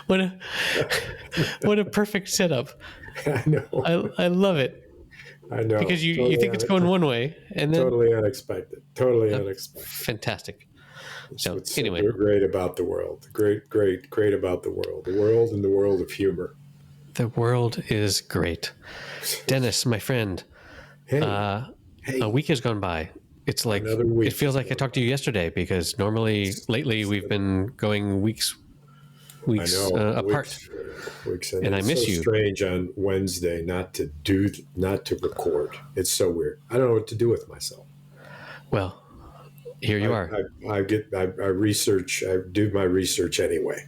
What a perfect setup. I know. I love it. I know. Because you think it's going one way, and then totally unexpected. Totally unexpected. Fantastic. So What's anyway, so great about the world. Great about the world. The world and the world of humor. the world is great. Dennis, my friend, Hey, a week has gone by. It's like Another week. It feels like I talked to you yesterday, because lately we've been going weeks apart. Weeks, and I miss so you. Strange on Wednesday not to record. It's so weird. I don't know what to do with myself. Well, here you are. I research. I do my research anyway.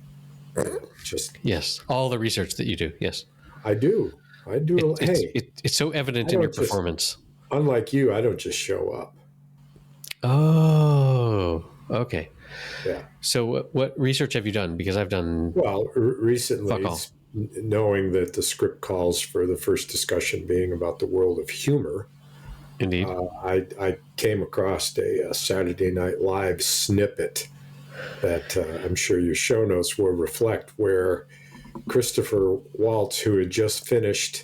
Yes, all the research that you do. Yes, I do. It's so evident in your performance. Unlike you, I don't just show up. Oh, okay. Yeah. So what research have you done? Because I've done recently, knowing that the script calls for the first discussion being about the world of humor. Indeed. I came across a Saturday Night Live snippet that I'm sure your show notes will reflect, where Christopher Waltz, who had just finished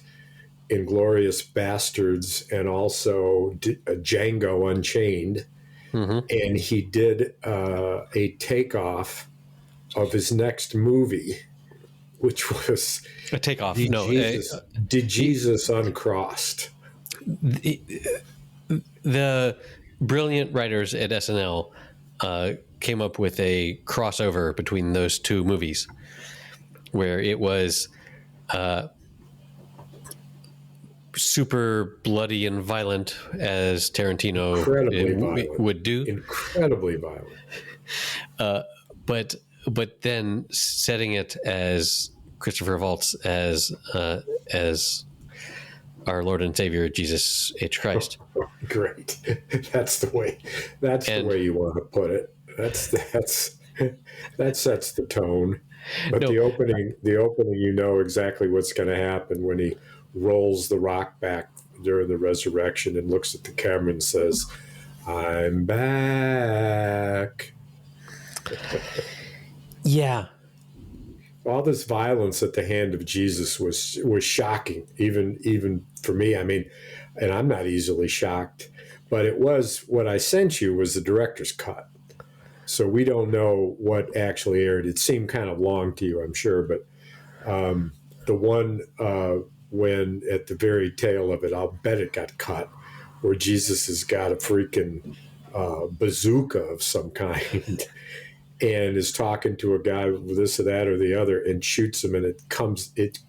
Inglourious Bastards and also Django Unchained, and he did a takeoff of his next movie, which was a takeoff. Djesus Uncrossed. The brilliant writers at SNL came up with a crossover between those two movies, where it was super bloody and violent, as Tarantino would do. Incredibly violent. But then setting it as Christopher Waltz as our Lord and Savior Jesus H. Christ. Great. That's the way you want to put it. That sets the tone. But the opening, you know exactly what's going to happen when he rolls the rock back during the resurrection and looks at the camera and says, "I'm back." Yeah. All this violence at the hand of Jesus was shocking, even for me. I mean, and I'm not easily shocked, but it was, what I sent you was the director's cut. So we don't know what actually aired. It seemed kind of long to you, I'm sure, but the one when at the very tail of it, I'll bet it got cut, where Jesus has got a freaking bazooka of some kind and is talking to a guy with this or that or the other and shoots him, and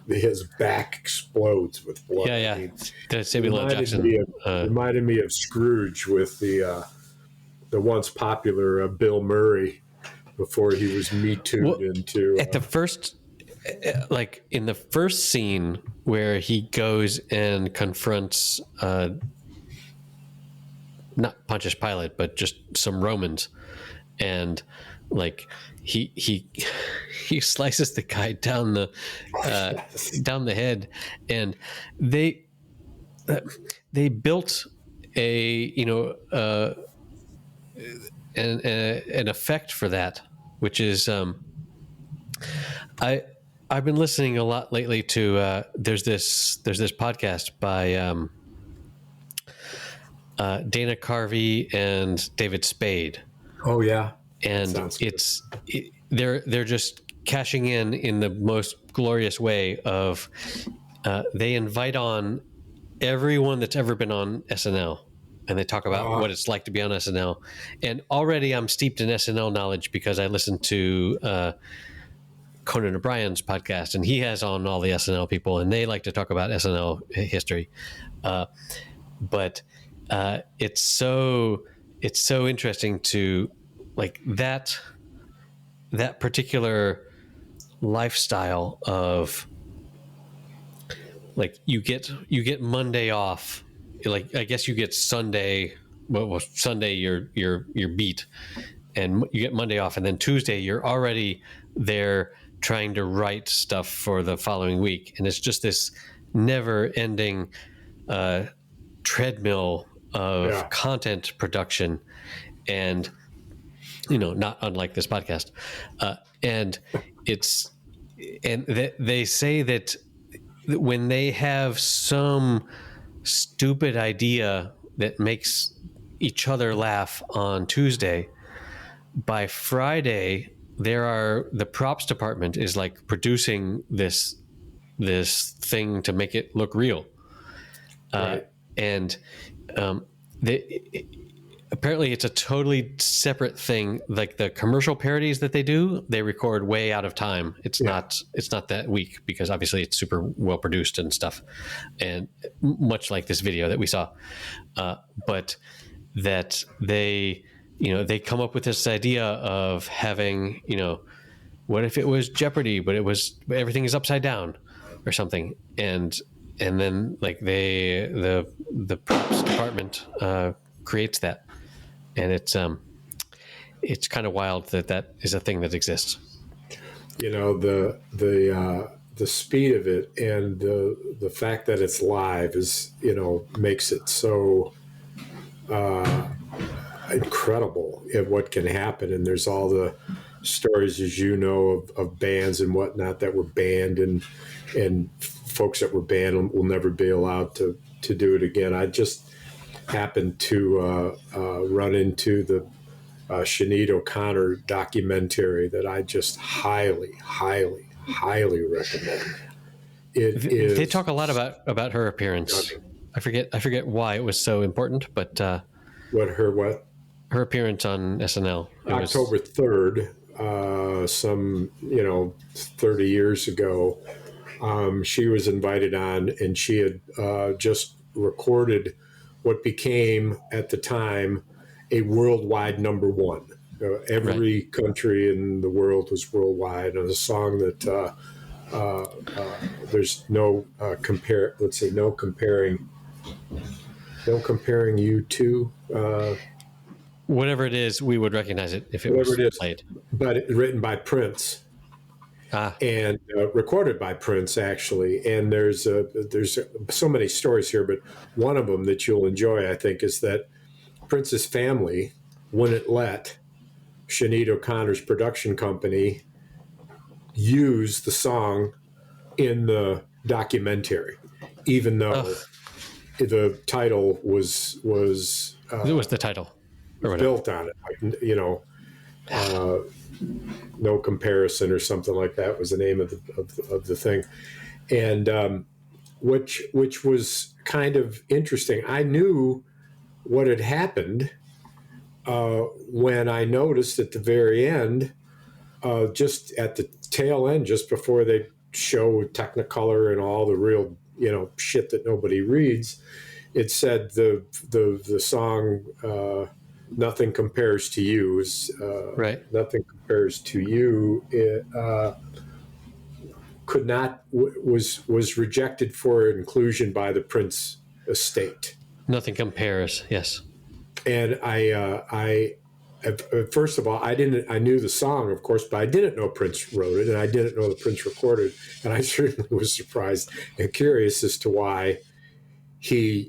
his back explodes with blood. Yeah. I mean, Samuel L. Jackson reminded me of Scrooge with the once popular Bill Murray before he was Me Too'd into. At the first, like in the first scene where he goes and confronts, not Pontius Pilate, but just some Romans, and like he slices the guy down the head, and they built an effect for that, which is I've been listening a lot lately to there's this podcast by Dana Carvey and David Spade. Oh yeah, and they're just cashing in the most glorious way of they invite on everyone that's ever been on SNL, and they talk about what it's like to be on SNL. And already I'm steeped in SNL knowledge because I listen to Conan O'Brien's podcast, and he has on all the SNL people, and they like to talk about SNL history. But it's so interesting to like that particular lifestyle of like you get Monday off, like I guess you get Sunday. Well, Sunday you're beat, and you get Monday off, and then Tuesday you're already there trying to write stuff for the following week, and it's just this never-ending treadmill of content production, and not unlike this podcast. And they say that when they have some stupid idea that makes each other laugh on Tuesday, by Friday, the props department is like producing this thing to make it look real. Right. And apparently it's a totally separate thing. Like the commercial parodies that they do, they record way out of time. It's not that weak, because obviously it's super well produced and stuff, and much like this video that we saw. But that they come up with this idea of having, what if it was Jeopardy, but everything is upside down or something. And then like the props department creates that. And it's kind of wild that is a thing that exists. The speed of it and the fact that it's live is, makes it so incredible at what can happen. And there's all the stories, as of bands and whatnot that were banned, and folks that were banned will never be allowed to do it again. I just happened to run into the Sinéad O'Connor documentary that I just highly, highly, highly recommend. They talk a lot about her appearance. I forget why it was so important, but what? Her appearance on SNL. October 3rd, 30 years ago, she was invited on, and she had just recorded what became at the time a worldwide number one. Every country in the world was worldwide, and a song that there's no comparing you to. Whatever it is, we would recognize it if it was played. But written by Prince. And recorded by Prince, actually. And there's so many stories here, but one of them that you'll enjoy, I think, is that Prince's family wouldn't let Sinéad O'Connor's production company use the song in the documentary, even though the title was it was the title built on it, no comparison or something like that was the name of the thing, and which was kind of interesting. I knew what had happened when I noticed at the very end, just at the tail end, just before they show Technicolor and all the real shit that nobody reads, it said the song "Nothing Compares to You" is right. Nothing compares to you. It was rejected for inclusion by the Prince estate. Nothing compares. Yes. And I first of all, I knew the song, of course, but I didn't know Prince wrote it, and I didn't know that Prince recorded. And I certainly was surprised and curious as to why he's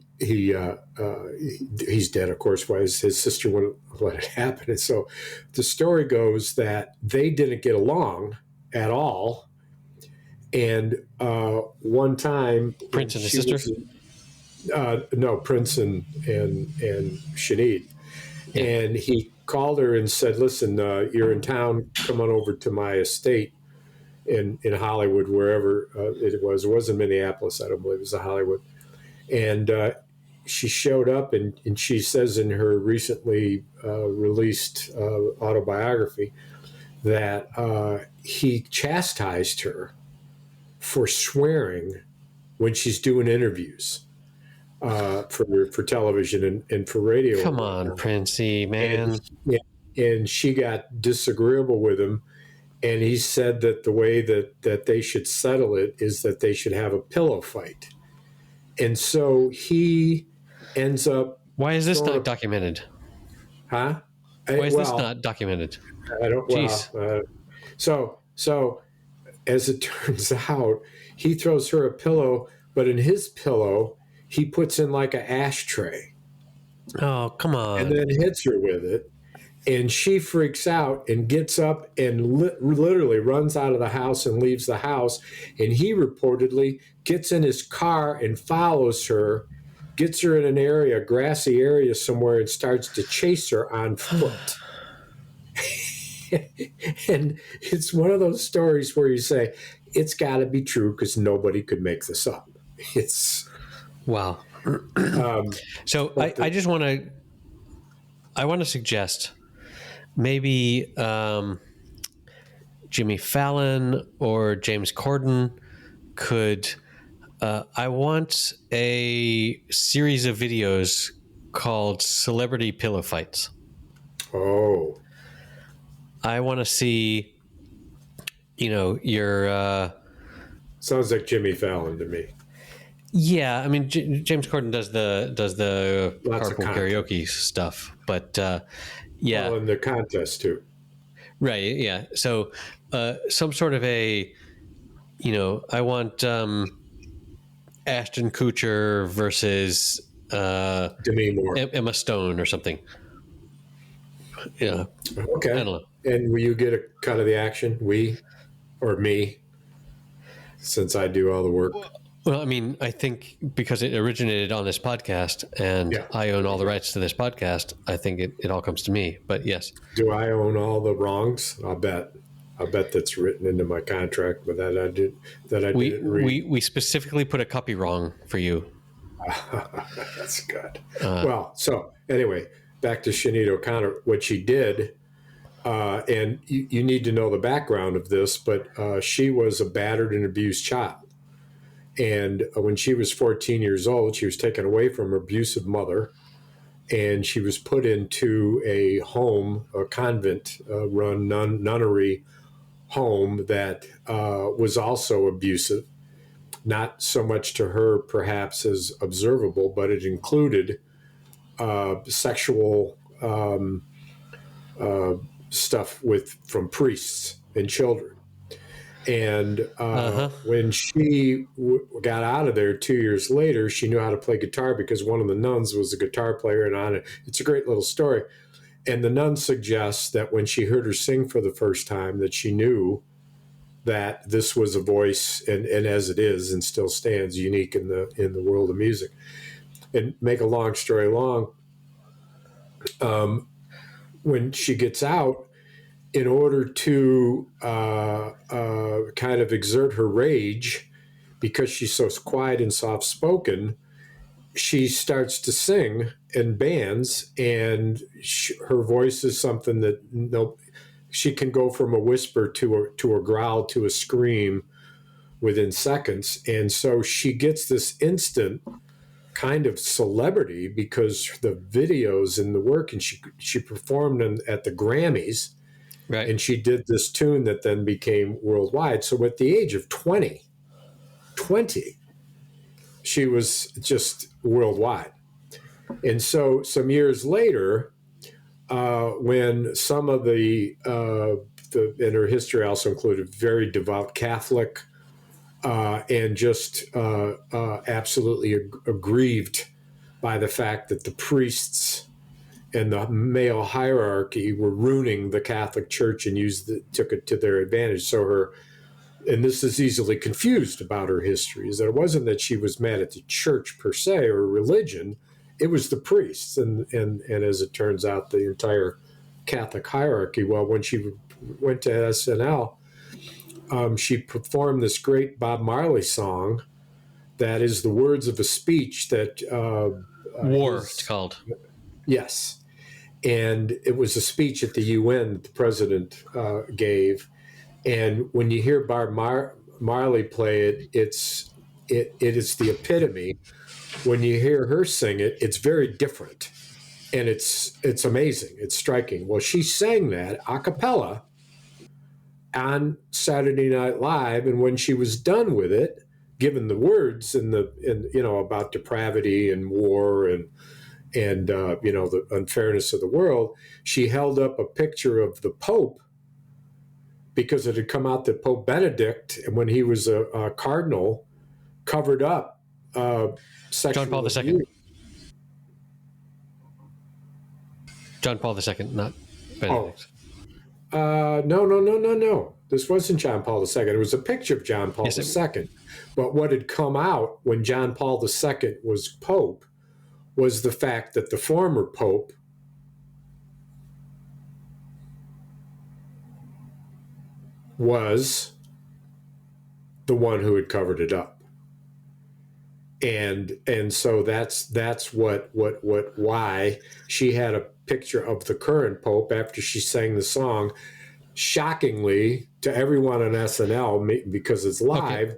dead, of course, why his sister wouldn't let it happen. And so the story goes that they didn't get along at all. And one time, Prince and his sister? No, Prince and Sinéad. Yeah. And he called her and said, "Listen, you're in town. Come on over to my estate in Hollywood, wherever it was. It wasn't Minneapolis, I don't believe. It was Hollywood." And she showed up, and she says in her recently released autobiography that he chastised her for swearing when she's doing interviews for television and for radio. Come on, Princey, man. And she got disagreeable with him, and he said that the way that they should settle it is that they should have a pillow fight. And so he ends up... Why is this not documented? Huh? Why is this not documented? I don't... Jeez. So as it turns out, he throws her a pillow, but in his pillow, he puts in like an ashtray. Oh, come on. And then hits her with it. And she freaks out and gets up and literally runs out of the house and leaves the house. And he reportedly gets in his car and follows her, gets her in an area, a grassy area somewhere, and starts to chase her on foot. And it's one of those stories where you say, it's got to be true because nobody could make this up. It's wow. So I just want to suggest maybe Jimmy Fallon or James Corden could. I want a series of videos called Celebrity Pillow Fights. Oh. I want to see, your... Sounds like Jimmy Fallon to me. Yeah, I mean, James Corden does the Lots carpool karaoke stuff, but yeah. Well, in the contest too. Right, yeah. So some sort of a, I want Ashton Kutcher versus Demi Moore. Emma Stone or something. Yeah. Okay. I don't know. And will you get a cut of the action? We or me? Since I do all the work. Well, I mean, I think because it originated on this podcast and I own all the rights to this podcast, I think it all comes to me. But yes. Do I own all the wrongs? I'll bet that's written into my contract, but didn't read. We specifically put a copy wrong for you. That's good. Well, so anyway, back to Sinéad O'Connor. What she did, and you need to know the background of this, but she was a battered and abused child. And when she was 14 years old, she was taken away from her abusive mother, and she was put into a home, a convent-run nunnery home that was also abusive. Not so much to her, perhaps, as observable, but it included sexual stuff from priests and children. And when she got out of there 2 years later, she knew how to play guitar because one of the nuns was a guitar player. And on it, it's a great little story. And the nun suggests that when she heard her sing for the first time, that she knew that this was a voice, and as it is and still stands, unique in the world of music. And make a long story long, when she gets out, in order to kind of exert her rage, because she's so quiet and soft-spoken, she starts to sing in bands, and her voice is something that she can go from a whisper to a growl to a scream within seconds. And so she gets this instant kind of celebrity because the videos and the work, and she performed at the Grammys. Right. And she did this tune that then became worldwide. So at the age of 20, she was just worldwide. And so some years later, when some of the in her history also included very devout Catholic and just absolutely aggrieved by the fact that the priests and the male hierarchy were ruining the Catholic Church and took it to their advantage. So and this is easily confused about her history, is that it wasn't that she was mad at the church per se or religion, it was the priests. And as it turns out, the entire Catholic hierarchy. Well, when she went to SNL, she performed this great Bob Marley song that is the words of a speech that... War, it's called. Yes. And it was a speech at the UN that the president gave. And when you hear Bob Marley play it, it is the epitome. When you hear her sing it, it's very different. And it's amazing. It's striking. Well, she sang that a cappella on Saturday Night Live. And when she was done with it, given the words and about depravity and war and the unfairness of the world, she held up a picture of the Pope, because it had come out that Pope Benedict, when he was a cardinal, covered up sexual John Paul II. abuse. John Paul II, not... Benedict. No. This wasn't John Paul II. It was a picture of John Paul Yes, II. But what had come out when John Paul II was Pope was the fact that the former Pope was the one who had covered it up. And so that's why she had a picture of the current Pope after she sang the song, shockingly to everyone on SNL, because it's live,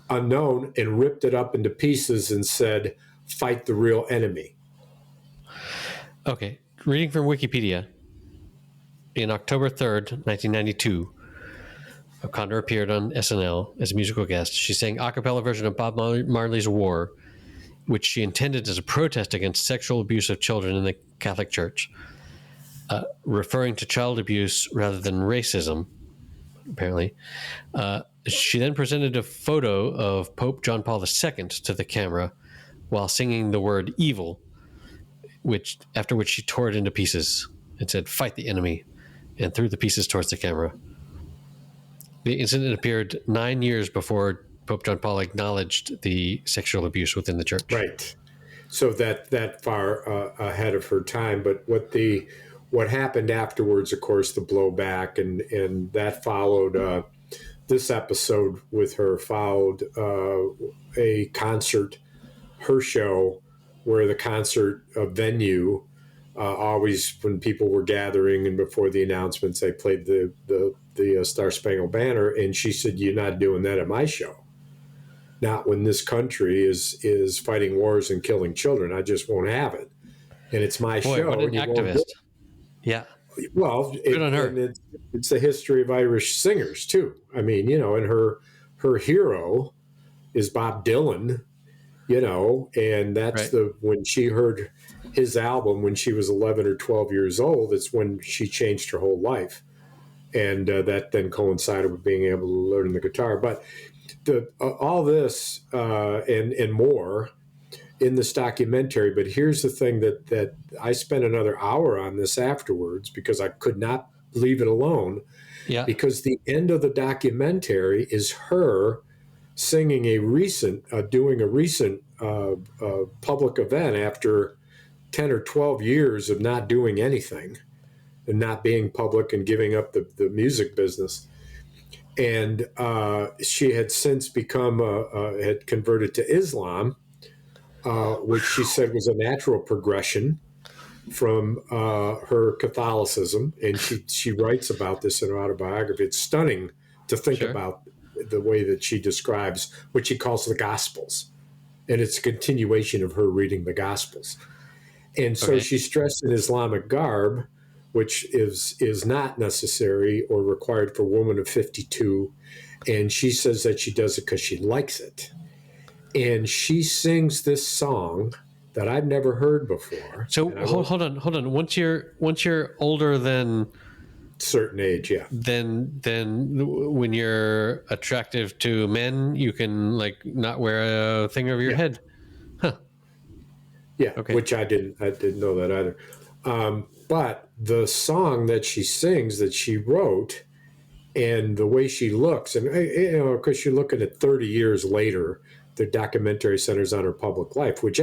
unknown, and ripped it up into pieces and said, "Fight the real enemy." Okay. Reading from Wikipedia. In October 3rd, 1992, O'Connor appeared on SNL as a musical guest. She sang a cappella version of Bob Marley's War, which she intended as a protest against sexual abuse of children in the Catholic Church, referring to child abuse rather than racism, apparently. She then presented a photo of Pope John Paul II to the camera while singing the word evil, after which she tore it into pieces and said, "Fight the enemy," and threw the pieces towards the camera. The incident appeared 9 years before Pope John Paul acknowledged the sexual abuse within the church. Right. So that far ahead of her time. But what happened afterwards, of course, the blowback, and that followed. This episode with her followed a concert, her show, where the concert venue always, when people were gathering and before the announcements, they played the Star Spangled Banner, and she said, "You're not doing that at my show. Not when this country is fighting wars and killing children. I just won't have it. And it's my show." What an activist. Yeah. Well, good on her. It's the history of Irish singers too. I mean, and her hero is Bob Dylan, and that's right. When she heard his album when she was 11 or 12 years old, it's when she changed her whole life. And that then coincided with being able to learn the guitar. But all this and more in this documentary. But here's the thing that I spent another hour on this afterwards because I could not leave it alone. Yeah. Because the end of the documentary is her singing doing a recent public event after 10 or 12 years of not doing anything and not being public and giving up the music business. And she had since had converted to Islam, which she said was a natural progression from her Catholicism. And she writes about this in her autobiography. It's stunning to think about the way that she describes what she calls the Gospels. And it's a continuation of her reading the Gospels. And so she's dressed in Islamic garb, which is not necessary or required for a woman of 52. And she says that she does it because she likes it. And she sings this song that I've never heard before. So hold on. Once you're older than certain age, yeah. Then when you're attractive to men, you can not wear a thing over your head. Huh. Yeah. Okay. Which I didn't know that either. But the song that she sings, that she wrote, and the way she looks, and because you're looking at 30 years later, the documentary centers on her public life, which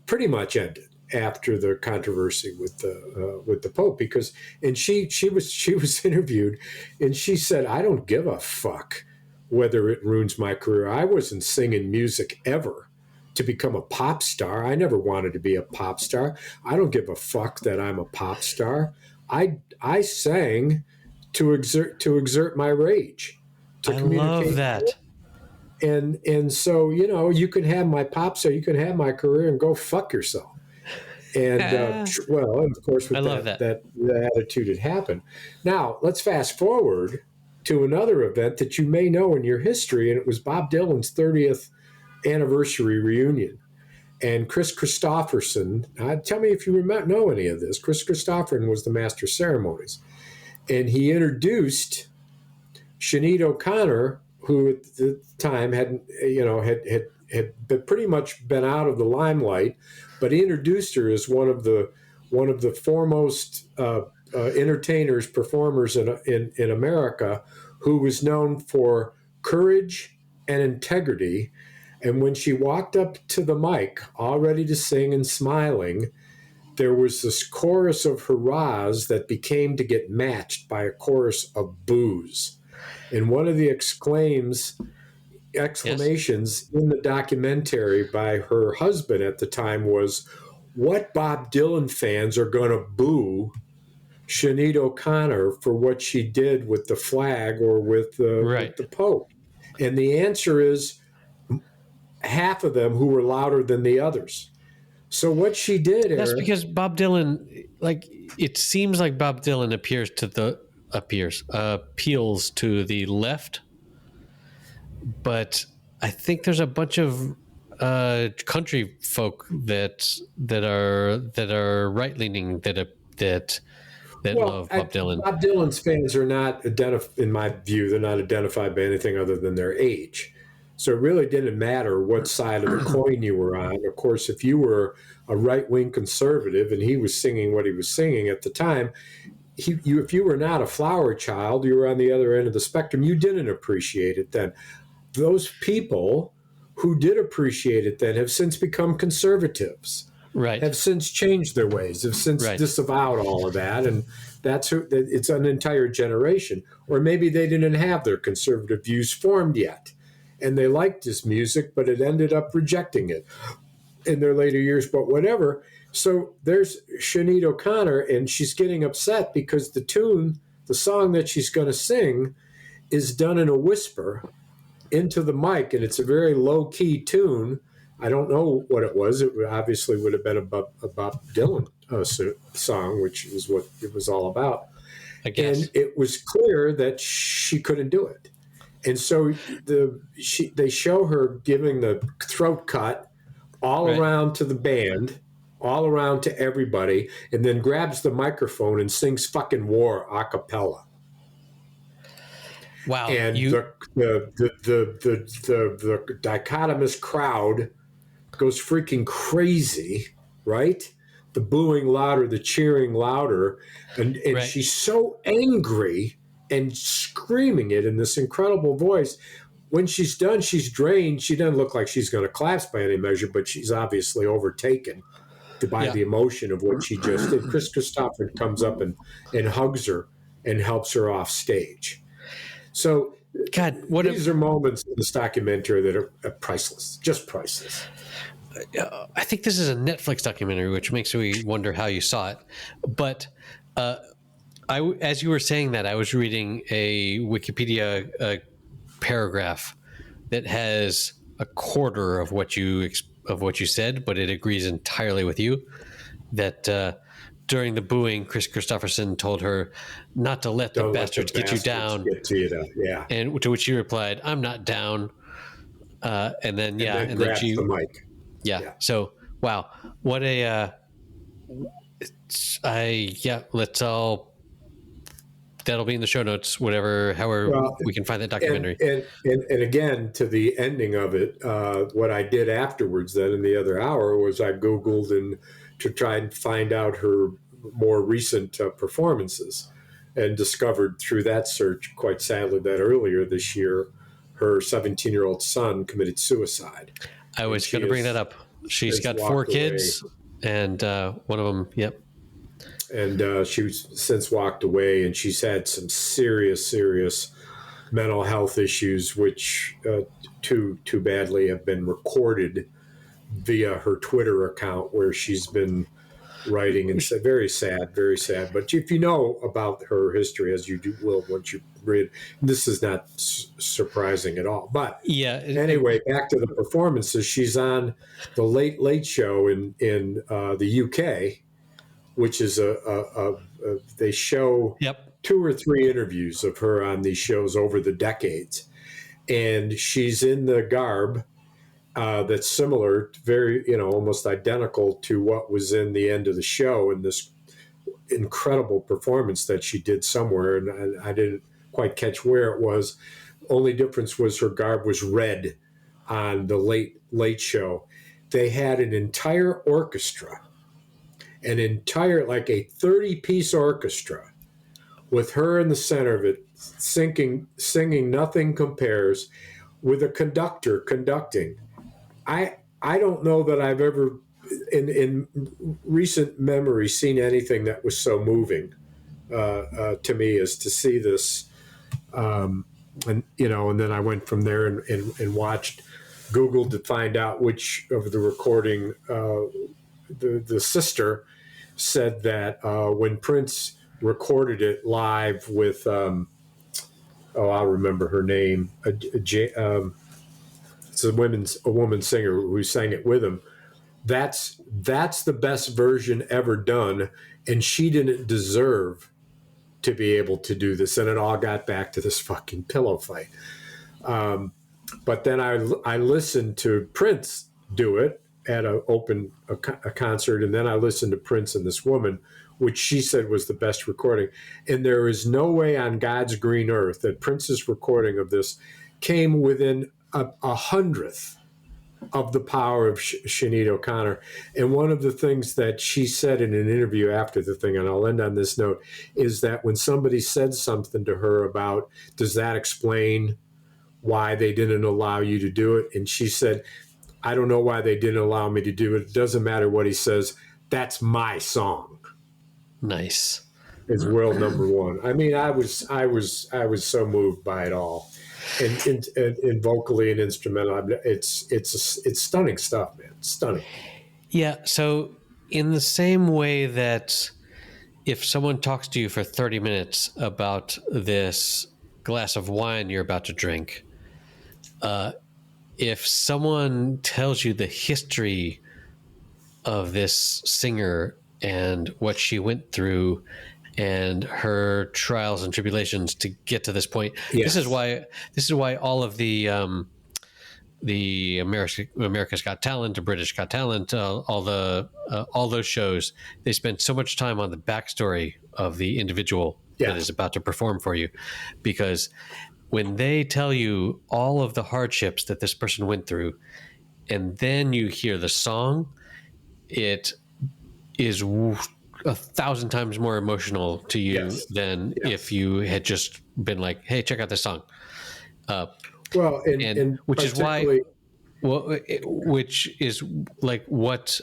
pretty much ended after the controversy with the Pope, and she was interviewed, and she said, "I don't give a fuck whether it ruins my career. I wasn't singing music ever to become a pop star. I never wanted to be a pop star. I don't give a fuck that I'm a pop star. I sang to exert my rage, to communicate." I love that. And so, you can have my pop star, you can have my career, and go fuck yourself. And and of course, with that attitude had happened. Now let's fast forward to another event that you may know in your history, and it was Bob Dylan's 30th anniversary reunion. And Chris Christopherson, tell me if you know any of this. Chris Christopherson was the master of ceremonies, and he introduced Sinead O'Connor, who at the time had pretty much been out of the limelight, but he introduced her as one of the one of the foremost entertainers, performers in America, who was known for courage and integrity. And when she walked up to the mic, all ready to sing and smiling, there was this chorus of hurrahs that became to get matched by a chorus of boos. And one of the exclamations in the documentary by her husband at the time was, "What Bob Dylan fans are going to boo Sinead O'Connor for what she did with the flag or with the Pope?" And the answer is half of them who were louder than the others. So what she did, That's Erik, because Bob Dylan, it seems like Bob Dylan appeals to the left, but I think there's a bunch of country folk that are right leaning that love Bob Dylan. Bob Dylan's fans are not in my view, they're not identified by anything other than their age. So it really didn't matter what side of the coin you were on. Of course, if you were a right-wing conservative and he was singing what he was singing at the time, if you were not a flower child, you were on the other end of the spectrum, you didn't appreciate it then. Those people who did appreciate it then have since become conservatives, have since changed their ways, have since disavowed all of that. And it's an entire generation. Or maybe they didn't have their conservative views formed yet. And they liked this music, but it ended up rejecting it in their later years, but whatever. So there's Sinead O'Connor, and she's getting upset because the song that she's going to sing, is done in a whisper into the mic, and it's a very low-key tune. I don't know what it was. It obviously would have been a Bob Dylan song, which is what it was all about. I guess. And it was clear that she couldn't do it. And so they show her giving the throat cut all around to the band, all around to everybody, and then grabs the microphone and sings fucking War a cappella. Wow. And the dichotomous crowd goes freaking crazy, right? The booing louder, the cheering louder. And she's so angry and screaming it in this incredible voice. When she's done, she's drained. She doesn't look like she's going to collapse by any measure, but she's obviously overtaken by the emotion of what she just did. Chris Christopher comes up and hugs her and helps her off stage. So these are moments in this documentary that are priceless, just priceless. I think this is a Netflix documentary, which makes me wonder how you saw it. But as you were saying that, I was reading a Wikipedia paragraph that has a quarter of what you said, but it agrees entirely with you. That during the booing, Chris Christopherson told her not to let the bastards get you down. And to which she replied, "I'm not down." And then she the mic. Yeah. So wow, what a let's all. That'll be in the show notes, however we can find that documentary. And again, to the ending of it, what I did afterwards then in the other hour was I Googled and to try and find out her more recent performances, and discovered through that search, quite sadly, that earlier this year, her 17-year-old son committed suicide. I was going to bring that up. She's got 4 kids, and one of them, And she's since walked away, and she's had some serious mental health issues, which too badly have been recorded via her Twitter account, where she's been writing and said, very sad. But if you know about her history, as you will once you read, this is not surprising at all. But anyway, back to the performances. She's on the Late Late Show in the UK, which is they show 2 or 3 interviews of her on these shows over the decades. And she's in the garb that's similar, very, almost identical to what was in the end of the show in this incredible performance that she did somewhere. And I didn't quite catch where it was. Only difference was her garb was red on the Late Late Show. They had an entire orchestra, an entire, like a 30-piece orchestra with her in the center of it, singing Nothing Compares, with a conductor conducting. I don't know that I've ever in recent memory seen anything that was so moving to me as to see this. And then I went from there and watched, Googled to find out which of the recording. The sister said that when Prince recorded it live with, I'll remember her name. It's a woman singer who sang it with him. That's the best version ever done, and she didn't deserve to be able to do this. And it all got back to this fucking pillow fight. But then I listened to Prince do it at a concert, and then I listened to Prince and this woman, which she said was the best recording. And there is no way on God's green earth that Prince's recording of this came within a hundredth of the power of Sinéad O'Connor. And one of the things that she said in an interview after the thing, and I'll end on this note, is that when somebody said something to her about, does that explain why they didn't allow you to do it? And she said, I don't know why they didn't allow me to do it. It doesn't matter what he says. That's my song. Nice. It's world number one. I mean, I was so moved by it all. And vocally and instrumental, it's stunning stuff, man. It's stunning. Yeah. So in the same way that if someone talks to you for 30 minutes about this glass of wine you're about to drink, if someone tells you the history of this singer and what she went through and her trials and tribulations to get to this point. Yes. This is why all of the America's Got Talent, or British Got Talent, all those shows, they spend so much time on the backstory of the individual that is about to perform for you, because when they tell you all of the hardships that this person went through, and then you hear the song, it is 1,000 times more emotional to you than if you had just been like, "Hey, check out this song." And which is why, which is like what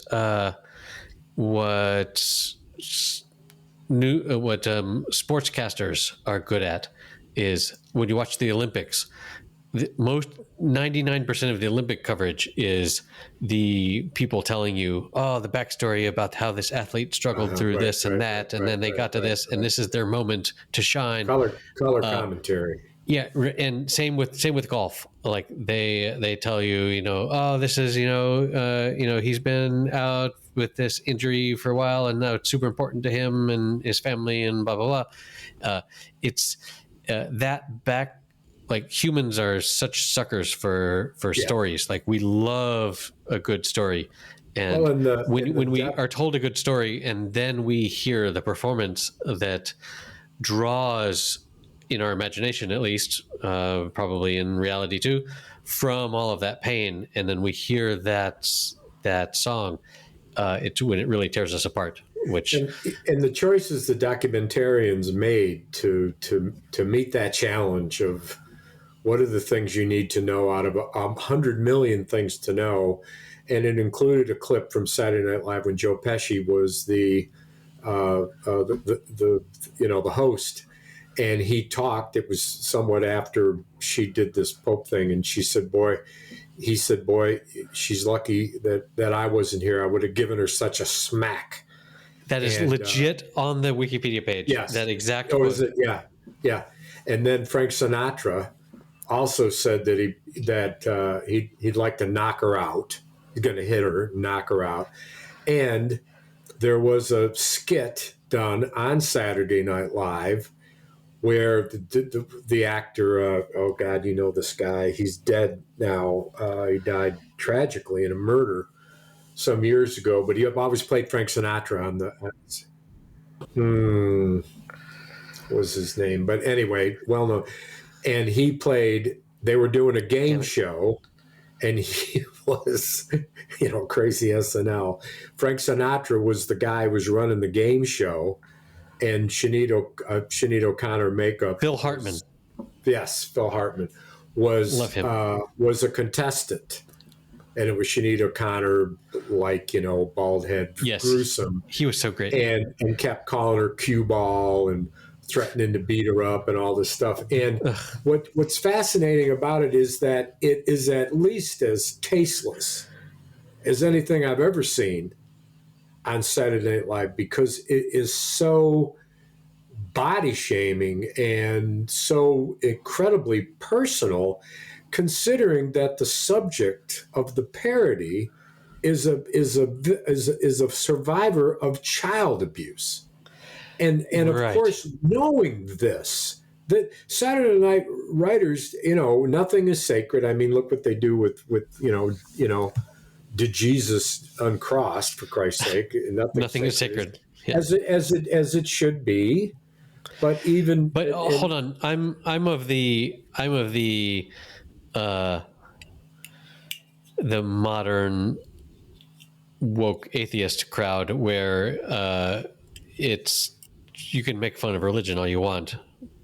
sportscasters are good at is when you watch the Olympics. Most 99% of the Olympic coverage is the people telling you, the backstory about how this athlete struggled through this and that, and then they got to this, and this is their moment to shine. Color commentary. Yeah, and same with golf. Like they tell you, this is, he's been out with this injury for a while, and now it's super important to him and his family, and blah blah blah. It's that back. Like humans are such suckers for stories. Like we love a good story, and when we are told a good story, and then we hear the performance that draws, in our imagination at least, probably in reality too, from all of that pain, and then we hear that song, it's when it really tears us apart. And the choices the documentarians made to meet that challenge of what are the things you need to know out of 100 million things to know, and it included a clip from Saturday Night Live when Joe Pesci was the host, and he talked. It was somewhat after she did this Pope thing, and he said, "Boy, she's lucky that I wasn't here. I would have given her such a smack." That is legit on the Wikipedia page. Yes, that exact. Oh, is it? Yeah. And then Frank Sinatra also said that he'd like to knock her out. He's going to hit her, knock her out. And there was a skit done on Saturday Night Live where the actor, oh God, you know this guy, he's dead now. He died tragically in a murder some years ago, but he always played Frank Sinatra on what was his name? But anyway, well known. And they were doing a game show, and he was, crazy SNL. Frank Sinatra was the guy who was running the game show, and Sinead O'Connor makeup. Phil Hartman. Yes, Phil Hartman Love him. was a contestant, and it was Sinead O'Connor, bald head, Yes, gruesome. He was so great, and kept calling her cue ball and threatening to beat her up and all this stuff. And what's fascinating about it is that it is at least as tasteless as anything I've ever seen on Saturday Night Live, because it is so body shaming and so incredibly personal, considering that the subject of the parody is a survivor of child abuse. And of Right. course, knowing this, that Saturday Night writers, nothing is sacred. I mean, look what they do with Djesus Uncrossed, for Christ's sake. Nothing is sacred. Yeah. As it should be. But hold on, I'm of the modern woke atheist crowd where you can make fun of religion all you want,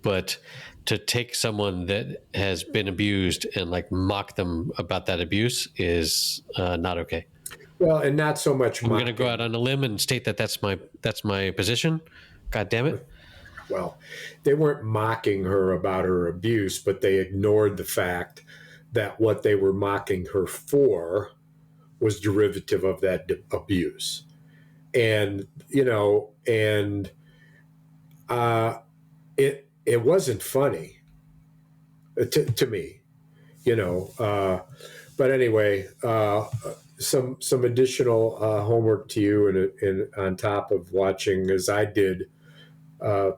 but to take someone that has been abused and mock them about that abuse is not okay. Well, and not so much. I'm going to go out on a limb and state that that's my position. God damn it. Well, they weren't mocking her about her abuse, but they ignored the fact that what they were mocking her for was derivative of that abuse. And, it wasn't funny to me, but anyway, some additional homework to you and on top of watching, as I did,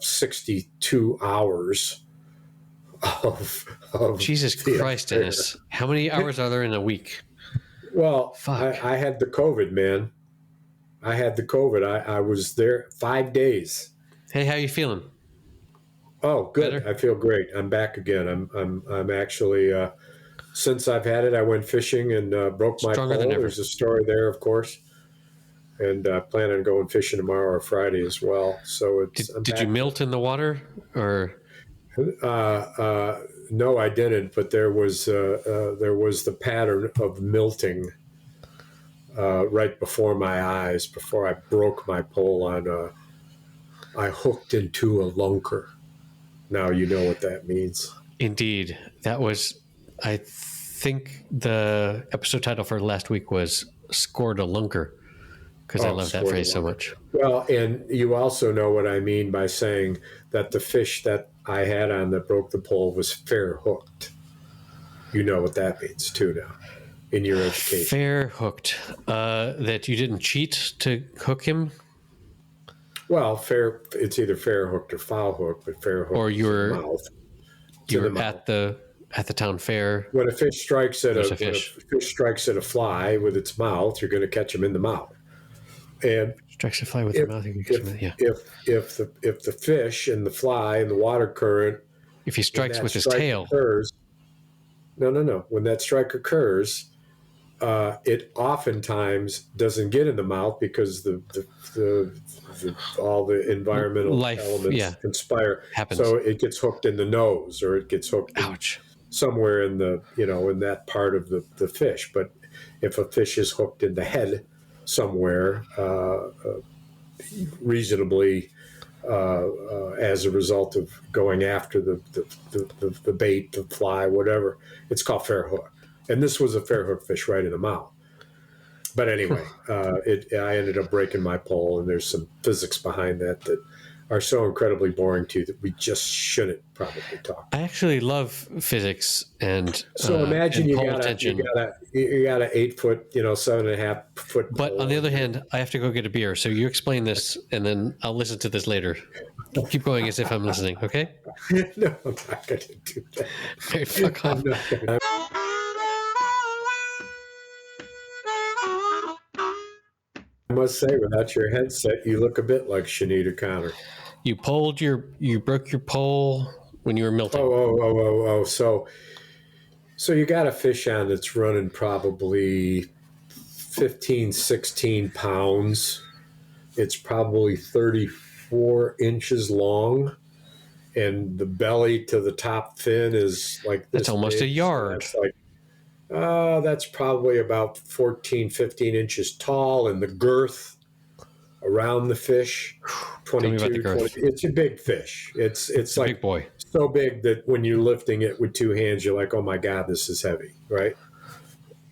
62 hours of Jesus Christ, Dennis. How many hours are there in a week? Well, I had the COVID, man. I had the COVID. I was there 5 days. Hey, how you feeling? Oh, good. Better? I feel great. I'm back again. I'm actually since I've had it, I went fishing and broke my pole. There's a story there, of course. And plan on going fishing tomorrow or Friday as well. So did you melt in the water or? No, I didn't. But there was the pattern of milting right before my eyes. Before I broke my pole I hooked into a lunker. Now you know what that means. Indeed, that was. I think the episode title for last week was "Scored a Lunker." Because I love that phrase so much. Well, and you also know what I mean by saying that the fish that I had on that broke the pole was fair hooked. You know what that means too now in your education. Fair hooked. That you didn't cheat to hook him? Well, fair. It's either fair hooked or foul hooked, but fair hooked. Or you were mouth. at the town fair. When a fish strikes at a fish strikes at a fly with its mouth, you're going to catch him in the mouth. And strikes a fly with the mouth. If the fish and the fly and the water current, if he strikes with his tail, no. When that strike occurs, it oftentimes doesn't get in the mouth because all the environmental elements conspire. Happens. So it gets hooked in the nose, or it gets hooked somewhere in the in that part of the fish. But if a fish is hooked in the head somewhere, reasonably as a result of going after the bait, the fly, whatever, it's called fair hook. And this was a fair hook fish right in the mouth. But anyway, I ended up breaking my pole, and there's some physics behind that are so incredibly boring to you that we just shouldn't probably talk. I actually love physics, and so imagine you got a 8 foot, 7.5 foot. But on the other hand, I have to go get a beer. So you explain this, and then I'll listen to this later. Keep going as if I'm listening. Okay? No, I'm not going to do that. Hey, fuck off. I must say, without your headset, you look a bit like Sinead O'Connor. You broke your pole when you were milting. Oh. So So you got a fish on that's running probably 15, 16 pounds. It's probably 34 inches long, and the belly to the top fin is like That's this almost a big. So yard. that's probably about 14, 15 inches tall, and the girth around the fish, Tell me about the 22, 20. girth. It's a big fish. It's It's a big like boy. so big that when you're lifting it with two hands, you're like, oh my God, this is heavy, right?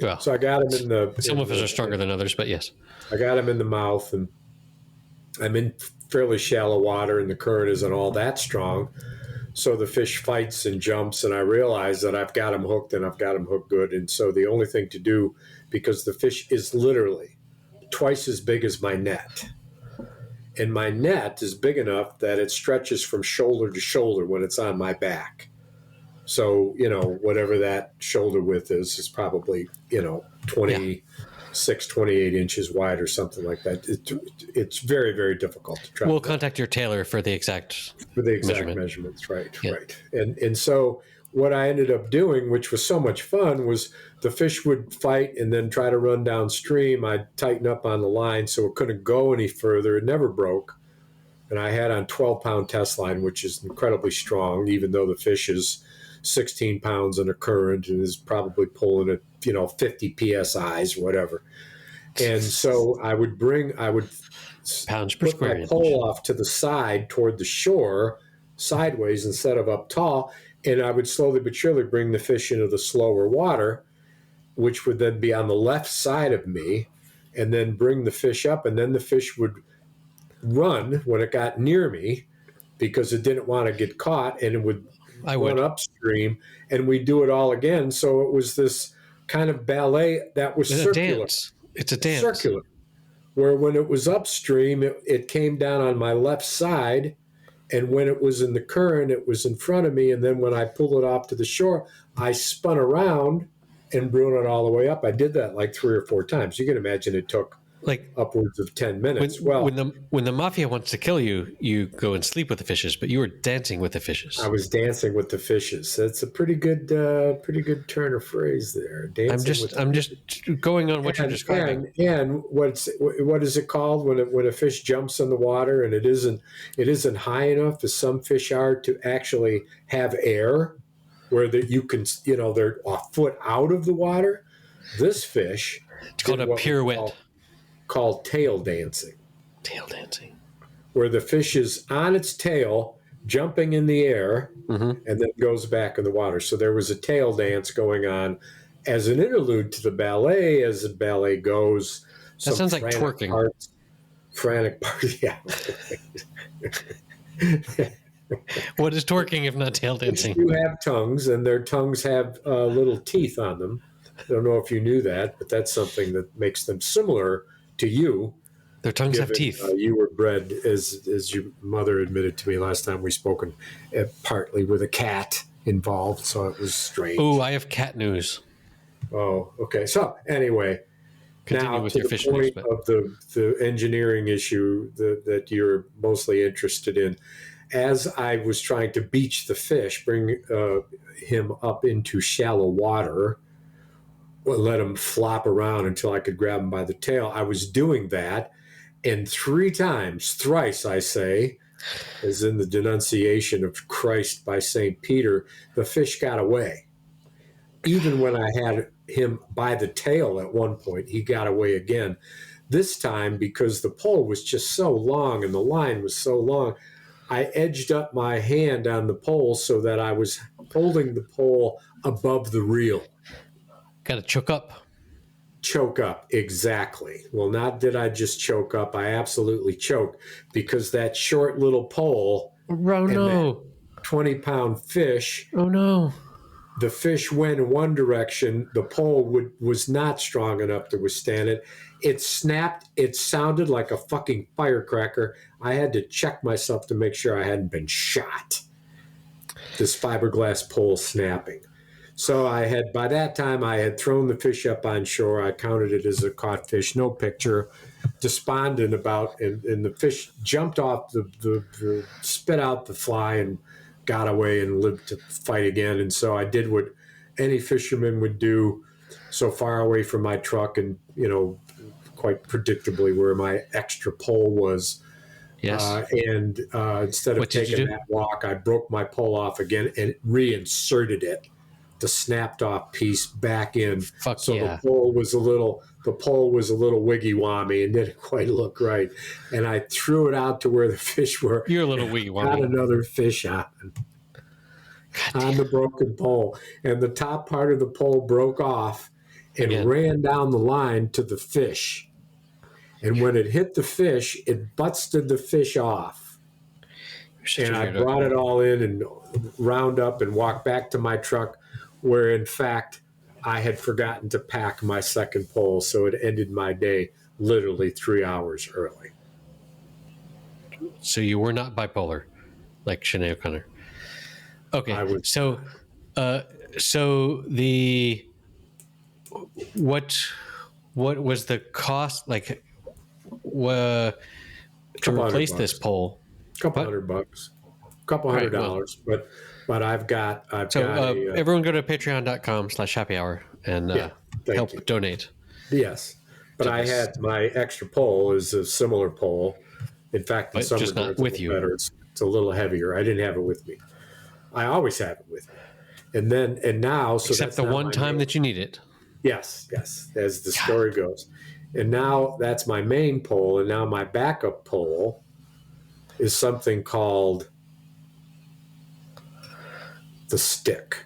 Well, So I got him in the. some of us are stronger than others, but yes. I got him in the mouth, and I'm in fairly shallow water, and the current isn't all that strong. So the fish fights and jumps, and I realize that I've got him hooked, and I've got him hooked good. And so the only thing to do, because the fish is literally twice as big as my net, and my net is big enough that it stretches from shoulder to shoulder when it's on my back. So, whatever that shoulder width is probably, 26, 28 inches wide or something like that. It's very, very difficult to try. We'll contact your tailor for the exact measurements. Right. And so what I ended up doing, which was so much fun, was the fish would fight and then try to run downstream. I'd tighten up on the line so it couldn't go any further. It never broke. And I had on 12-pound test line, which is incredibly strong, even though the fish is 16 pounds in a current and is probably pulling at 50 psi's, whatever. And so I would pounds per put square my inch. pole off to the side toward the shore, sideways instead of up tall, and I would slowly but surely bring the fish into the slower water, which would then be on the left side of me, and then bring the fish up, and then the fish would run when it got near me because it didn't want to get caught, and it would run upstream, and we do it all again. So it was this kind of ballet that was circular. It's a dance. Circular. Where when it was upstream, it came down on my left side, and when it was in the current, it was in front of me. And then when I pulled it off to the shore, I spun around and brought it all the way up. I did that like 3 or 4 times. You can imagine it took like upwards of 10 minutes. When the mafia wants to kill you, you go and sleep with the fishes, but you were dancing with the fishes. I was dancing with the fishes. That's a pretty good turn of phrase there. I'm just going on what you're describing. And what is it called when a fish jumps in the water and it isn't high enough, as some fish are, to actually have air, where you can they're a foot out of the water. This fish, it's called a pirouette. Called tail dancing. Tail dancing. Where the fish is on its tail, jumping in the air, and then goes back in the water. So there was a tail dance going on as an interlude to the ballet. As the ballet goes, that sounds like twerking. Frantic parts, yeah. What is twerking if not tail dancing? You have tongues, and their tongues have little teeth on them. I don't know if you knew that, but that's something that makes them similar to you. Their tongues have teeth. You were bred, as your mother admitted to me last time we spoke, partly with a cat involved, so it was strange. Oh, I have cat news. Oh, okay. So anyway, continue with to your the fish point news, of the engineering issue that you're mostly interested in. As I was trying to beach the fish, bring him up into shallow water, let him flop around until I could grab him by the tail, I was doing that. And thrice, I say, as in the denunciation of Christ by St. Peter, the fish got away. Even when I had him by the tail at one point, he got away again. This time, because the pole was just so long and the line was so long, I edged up my hand on the pole so that I was holding the pole above the reel. Got to choke up. Choke up, exactly. Well, not did I just choke up. I absolutely choked, because that short little pole, that 20-pound fish. Oh, no. The fish went in one direction. The pole was not strong enough to withstand it. It snapped. It sounded like a fucking firecracker. I had to check myself to make sure I hadn't been shot. This fiberglass pole snapping. So by that time, I had thrown the fish up on shore. I counted it as a caught fish, no picture, despondent and the fish jumped off spit out the fly and got away and lived to fight again. And so I did what any fisherman would do, so far away from my truck, and quite predictably where my extra pole was. Yes. And instead of taking that walk, I broke my pole off again and reinserted it, the snapped off piece, back in. The pole was a little wiggy wommy and didn't quite look right. And I threw it out to where the fish were. You're a little wiggy wommy. Got another fish on the broken pole, and the top part of the pole broke off and ran down the line to the fish. And when it hit the fish, it busted the fish off. And I brought it all in and round up and walked back to my truck, where in fact I had forgotten to pack my second pole. So it ended my day literally 3 hours early. So you were not bipolar like Sinéad O'Connor. Okay. So what was the cost, like, to replace this pole? Couple $100, $200, but I've got everyone go to patreon.com/happy hour and help donate. Yes, but I had my extra pole is a similar pole. In fact, in summer, just not with you. Better. It's a little heavier. I didn't have it with me. I always have it with me. And now, so except the one time that you need it. Yes, as the story goes. And now that's my main pole, and now my backup pole is something called the stick.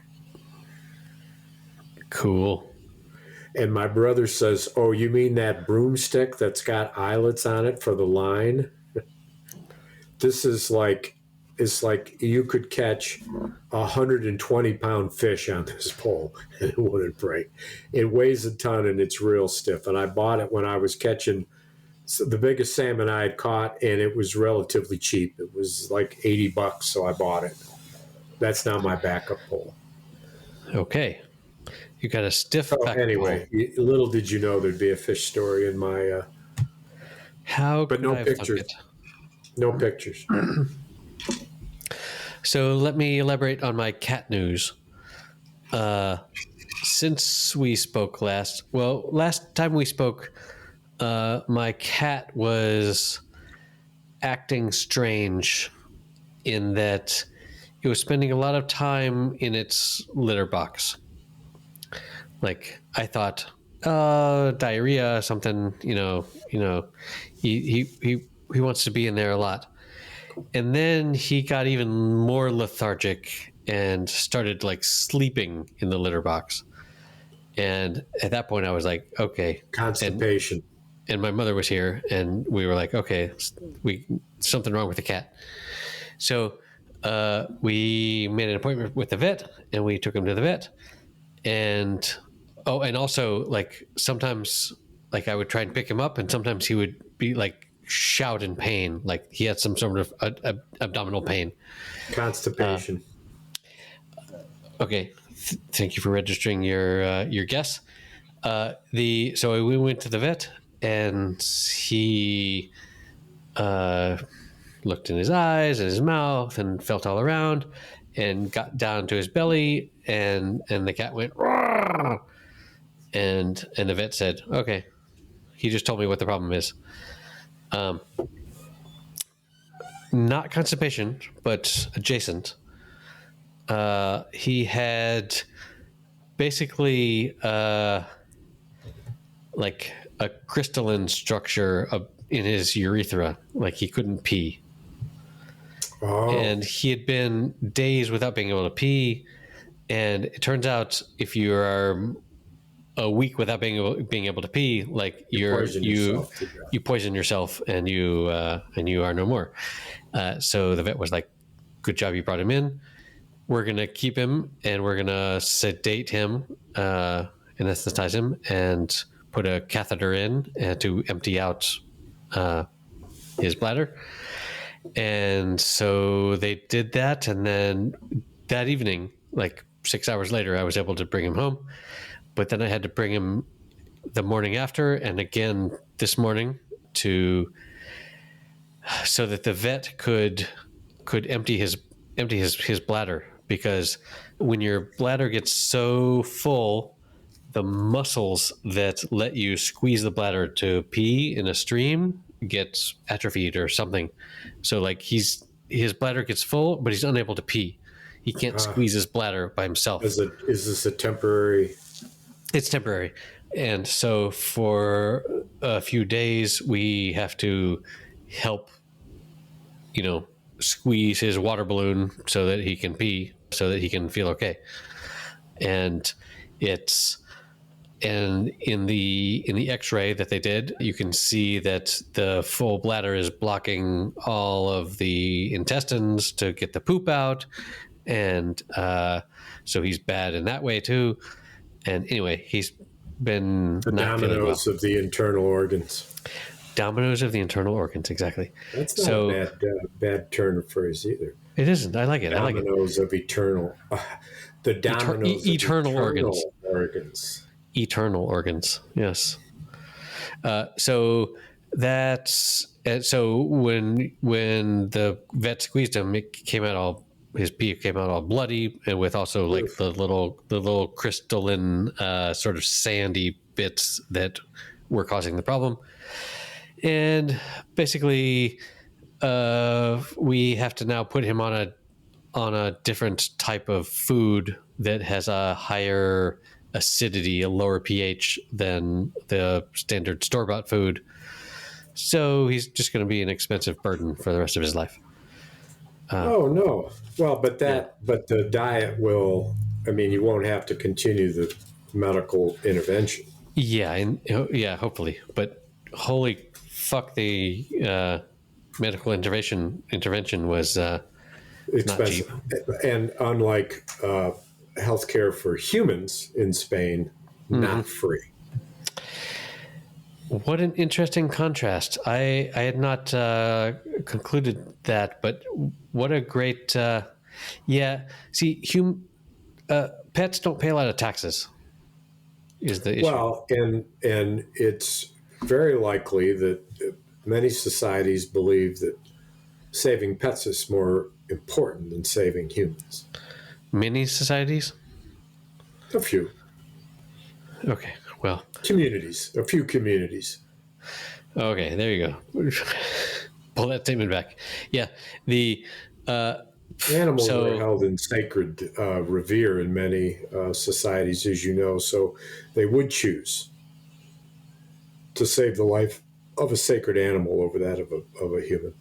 Cool. And my brother says, "Oh, you mean that broomstick that's got eyelets on it for the line?" This is it's like you could catch 120-pound fish on this pole and it wouldn't break. It weighs a ton and it's real stiff. And I bought it when I was catching the biggest salmon I had caught, and it was relatively cheap. It was like $80, so I bought it. That's now my backup pole. Okay. You got a stiff backup anyway, pole. Little did you know there'd be a fish story in my... but no pictures. No pictures. So let me elaborate on my cat news. Since we spoke last time we spoke, my cat was acting strange in that it was spending a lot of time in its litter box. Like, I thought, diarrhea, something, he wants to be in there a lot. And then he got even more lethargic and started like sleeping in the litter box. And at that point I was like, okay. Constipation. And my mother was here and we were like, okay, something wrong with the cat. So we made an appointment with the vet and we took him to the vet. And also, like, sometimes, like, I would try and pick him up and sometimes he would be like, shout in pain, like he had some sort of abdominal pain. Constipation. Okay, thank you for registering your guess. So we went to the vet and he looked in his eyes and his mouth and felt all around and got down to his belly and the cat went Rawr! and the vet said, okay, he just told me what the problem is. Not constipation, but adjacent. He had basically like a crystalline structure in his urethra, like he couldn't pee. Oh. And he had been days without being able to pee. And it turns out if you are a week without being able to pee, like you poison yourself and you are no more. So the vet was like, good job, you brought him in. We're going to keep him and we're going to sedate him, anesthetize him and put a catheter in to empty out his bladder. And so they did that. And then that evening, like 6 hours later, I was able to bring him home. But then I had to bring him the morning after and again this morning so that the vet could empty his bladder, because when your bladder gets so full, the muscles that let you squeeze the bladder to pee in a stream gets atrophied or something. So like his bladder gets full, but he's unable to pee. He can't squeeze his bladder by himself. Is this a temporary? It's temporary. And so for a few days, we have to help, squeeze his water balloon so that he can pee, so that he can feel okay. And in the X-ray that they did, you can see that the full bladder is blocking all of the intestines to get the poop out, and so he's bad in that way too. And anyway, he's been The not feeling well. dominoes of the internal organs. Dominoes of the internal organs, exactly. That's not a bad turn of phrase either. It isn't. I like it. Dominoes of eternal. The dominoes of eternal organs. Organs. Eternal organs. Yes. So when the vet squeezed him, his pee came out all bloody, and with also like the little crystalline sort of sandy bits that were causing the problem. And basically, we have to now put him on a different type of food that has a higher acidity, a lower pH than the standard store-bought food. So he's just going to be an expensive burden for the rest of his life. Oh no! Well, but the diet will. I mean, you won't have to continue the medical intervention. Yeah, hopefully. But holy fuck, the medical intervention was expensive, and unlike healthcare for humans in Spain, not free. What an interesting contrast. I had not concluded that, but what a great see, pets don't pay a lot of taxes is the issue. Well, and it's very likely that many societies believe that saving pets is more important than saving humans. Many societies? A few. Okay, well. Communities. A few communities. Okay, there you go. Pull that statement back. Yeah, the animals are held in sacred revere in many societies, as you know, so they would choose to save the life of a sacred animal over that of a human.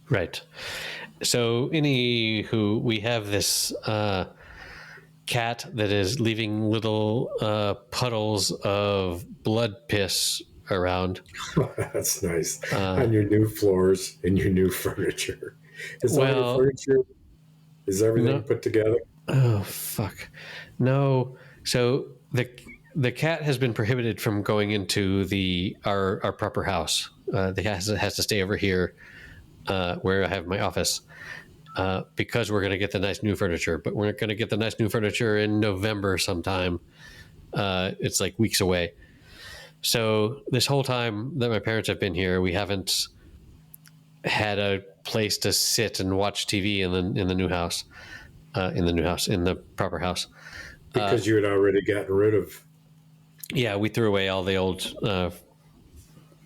Right. So, anywho, we have this cat that is leaving little puddles of blood piss around. That's nice. On your new floors and your new furniture. Is all your furniture? Is everything put together? Oh, fuck. No. So the cat has been prohibited from going into our proper house. The cat has to stay over here where I have my office because we're going to get the nice new furniture. But we're going to get the nice new furniture in November sometime. It's like weeks away. So this whole time that my parents have been here, we haven't had a place to sit and watch TV in the new house, in the proper house. Because you had already gotten rid of. Yeah, we threw away all the old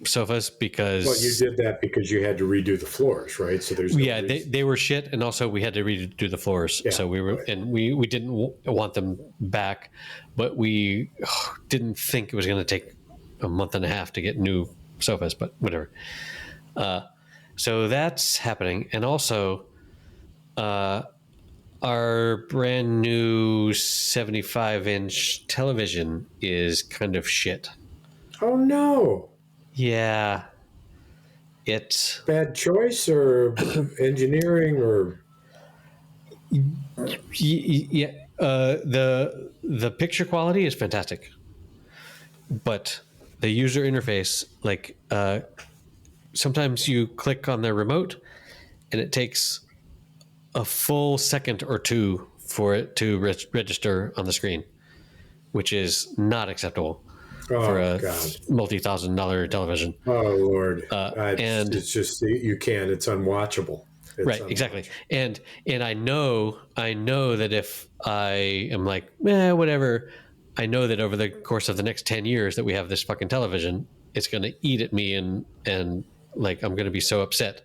sofas because. Well, you did that because you had to redo the floors, right? So there's. No they were shit, and also we had to redo the floors. Yeah, so we didn't want them back, but we didn't think it was going to take a month and a half to get new sofas, but whatever. So that's happening. And also, our brand new 75-inch television is kind of shit. Oh, no. Yeah. It's... Bad choice or engineering or... Yeah. The picture quality is fantastic. But the user interface, like... sometimes you click on the remote and it takes a full second or two for it to register on the screen, which is not acceptable for a multi-$1,000 television. Oh, Lord. And it's just, you can't, it's unwatchable. Right, exactly. And I know that if I am like, whatever, I know that over the course of the next 10 years that we have this fucking television, it's going to eat at me, and like I'm going to be so upset.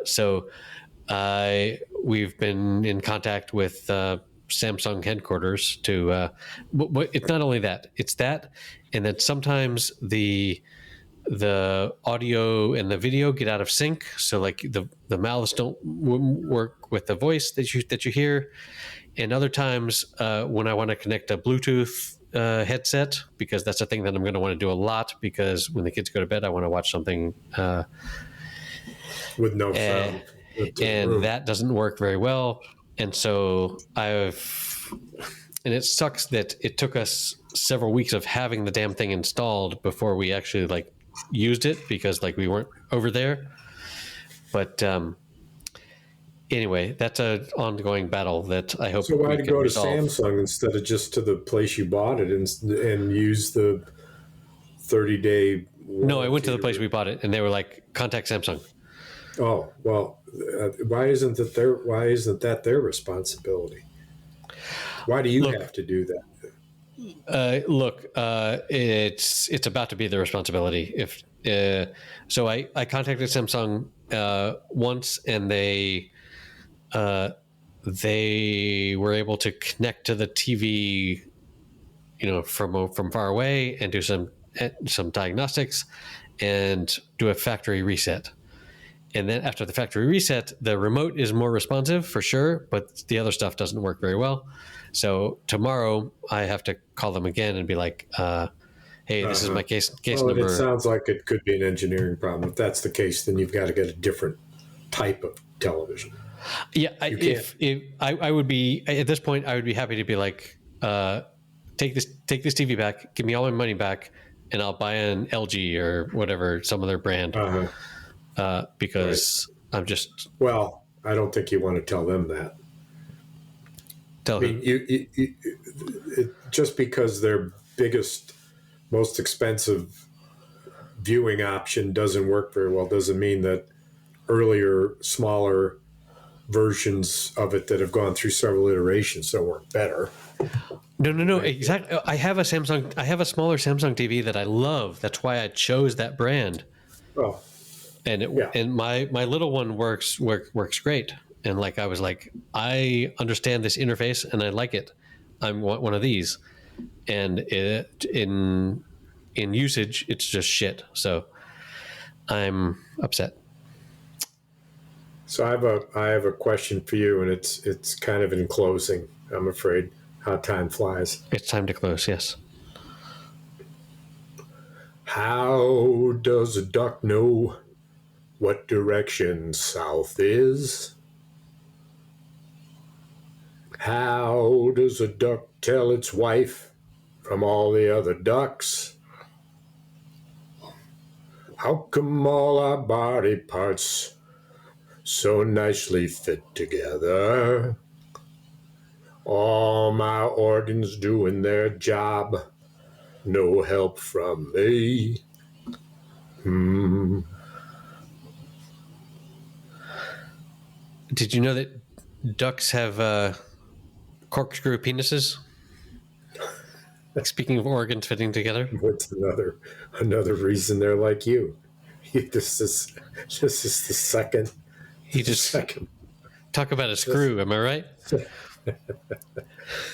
So we've been in contact with Samsung headquarters to. But it's not only that; it's that, and then sometimes the audio and the video get out of sync, so like the mouths don't work with the voice that you hear. And other times when I want to connect a Bluetooth headset, because that's a thing that I'm going to want to do a lot, because when the kids go to bed I want to watch something with no sound, and that doesn't work very well. And so and it sucks that it took us several weeks of having the damn thing installed before we actually like used it, because like we weren't over there. But anyway, that's an ongoing battle that I hope. So why to go resolve. to Samsung instead of just to the place you bought it and use the 30-day? No, I went to the place we bought it, and they were like, "Contact Samsung." Oh well, why isn't that their responsibility? Why do you have to do that? It's about to be their responsibility. So I contacted Samsung once, and they were able to connect to the TV, from far away, and do some diagnostics and do a factory reset. And then after the factory reset, the remote is more responsive for sure, but the other stuff doesn't work very well. So tomorrow I have to call them again and be like, hey, this is my case number. It sounds like it could be an engineering problem. If that's the case, then you've got to get a different type of television. Yeah, I would be, at this point, I would be happy to be like, take this TV back, give me all my money back, and I'll buy an LG or whatever, some other brand. Because right. I'm just... Well, I don't think you want to tell them that. Tell them. Just because their biggest, most expensive viewing option doesn't work very well doesn't mean that earlier, smaller versions of it that have gone through several iterations don't work better. No, exactly. I have a smaller Samsung TV that I love. That's why I chose that brand. Oh. And my little one works great. And like I was like, I understand this interface and I like it. I want one of these. And in usage, it's just shit. So I'm upset. So I have a question for you, and it's kind of in closing. I'm afraid how time flies. It's time to close. Yes. How does a duck know what direction south is? How does a duck tell its wife from all the other ducks? How come all our body parts so nicely fit together? All my organs doing their job, no help from me. Did you know that ducks have corkscrew penises? Speaking of organs fitting together, what's another reason they're like you? This is the second. Talk about a screw. Am I right?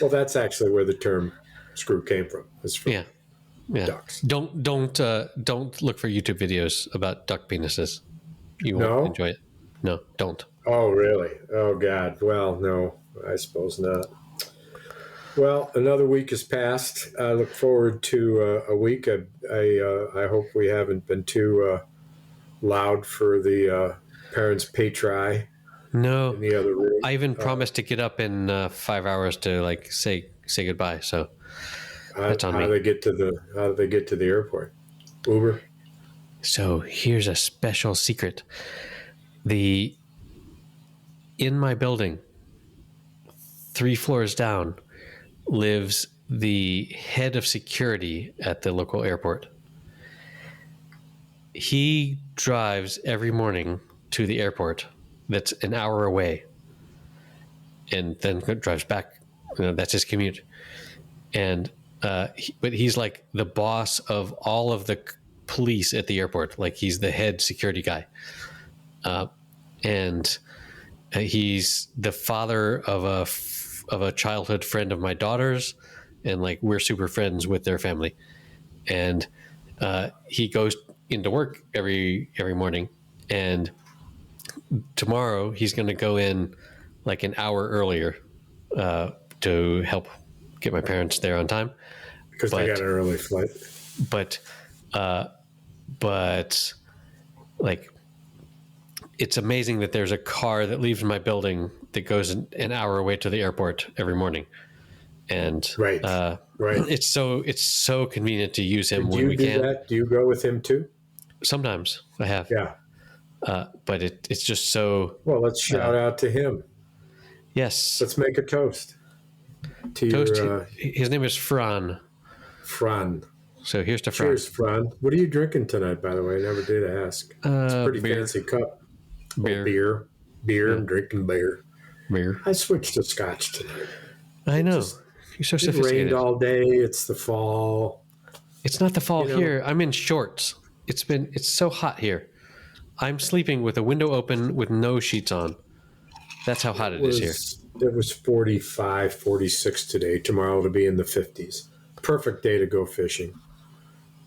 Well, that's actually where the term "screw" came from. It's from ducks. Don't look for YouTube videos about duck penises. You won't enjoy it. No, don't. Oh, really? Oh, God. Well, no, I suppose not. Well, another week has passed. I look forward to a week. I hope we haven't been too loud for the parents' patri. No, in the other room. I even promised to get up in 5 hours to like say goodbye. So that's on me. How do they get to the airport? Uber. So here's a special secret. In my building, 3 floors down, lives the head of security at the local airport. He drives every morning to the airport that's an hour away, and then drives back. That's his commute. And but he's like the boss of all of the police at the airport. Like he's the head security guy, and he's the father of a childhood friend of my daughter's, and like we're super friends with their family. And he goes into work every morning, and tomorrow he's going to go in like an hour earlier to help get my parents there on time, because they got an early flight. But like, it's amazing that there's a car that leaves my building that goes an hour away to the airport every morning. And right. It's so convenient to use him when we do can. That? Do you go with him too? Sometimes I have. Yeah. But it's just so. Well, let's shout out to him. Yes. Let's make a toast. His name is Fran. Fran. So here's to Fran. Cheers, Fran. What are you drinking tonight, by the way? I never did ask. It's a pretty fancy cup. Beer. Beer. I'm drinking beer. Beer. I switched to scotch tonight. I know. You're so sophisticated. It rained all day. It's the fall. It's not the fall here. I'm in shorts. It's so hot here. I'm sleeping with a window open with no sheets on. That's how hot it is here. It was 45, 46 today. Tomorrow it'll be in the 50s. Perfect day to go fishing.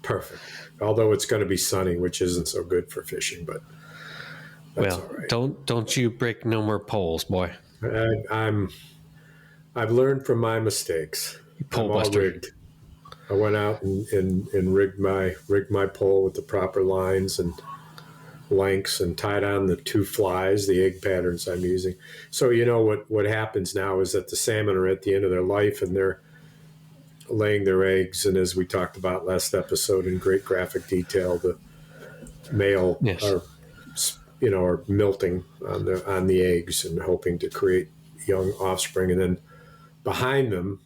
Perfect. Although it's going to be sunny, which isn't so good for fishing, but that's all right. Don't you break no more poles, boy. I've learned from my mistakes. Pole buster. Rigged. I went out and rigged my pole with the proper lines and lengths and tied on the 2 flies, the egg patterns I'm using. So what happens now is that the salmon are at the end of their life and they're laying their eggs, and as we talked about last episode in great graphic detail, the male are milting on the eggs and hoping to create young offspring, and then behind them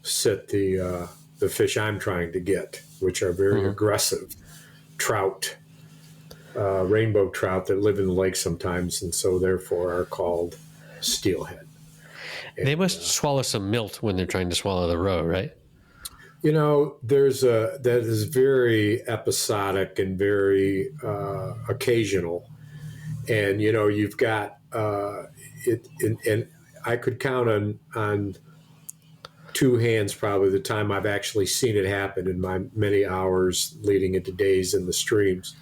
sit the fish I'm trying to get, which are very aggressive trout, rainbow trout that live in the lake sometimes, and so therefore are called steelhead. They must swallow some milt when they're trying to swallow the roe, right? That is very episodic and very occasional, and you've got it, and I could count on 2 hands probably the time I've actually seen it happen in my many hours leading into days in the streams.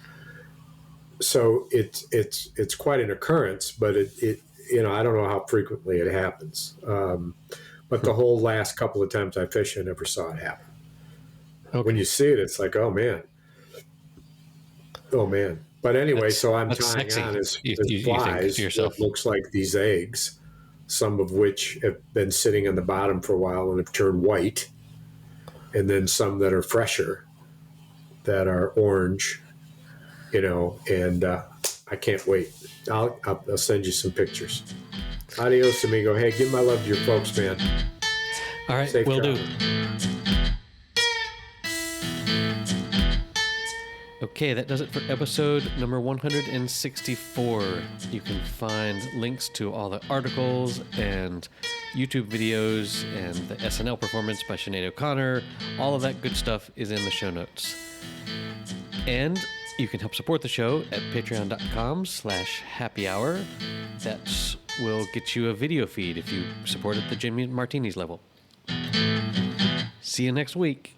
So it's quite an occurrence, but it I don't know how frequently it happens. But the whole last couple of times I fished, I never saw it happen. Okay. When you see it, it's like, oh man. But anyway, so I'm tying on his flies. It looks like these eggs, some of which have been sitting on the bottom for a while and have turned white, and then some that are fresher, that are orange, and I can't wait. I'll send you some pictures. Adios, amigo. Hey, give my love to your folks, man. All right, will do. Okay, that does it for episode number 164. You can find links to all the articles and YouTube videos and the SNL performance by Sinéad O'Connor. All of that good stuff is in the show notes. And you can help support the show at patreon.com/happyhour. That will get you a video feed if you support at the Jimmy Martini's level. See you next week.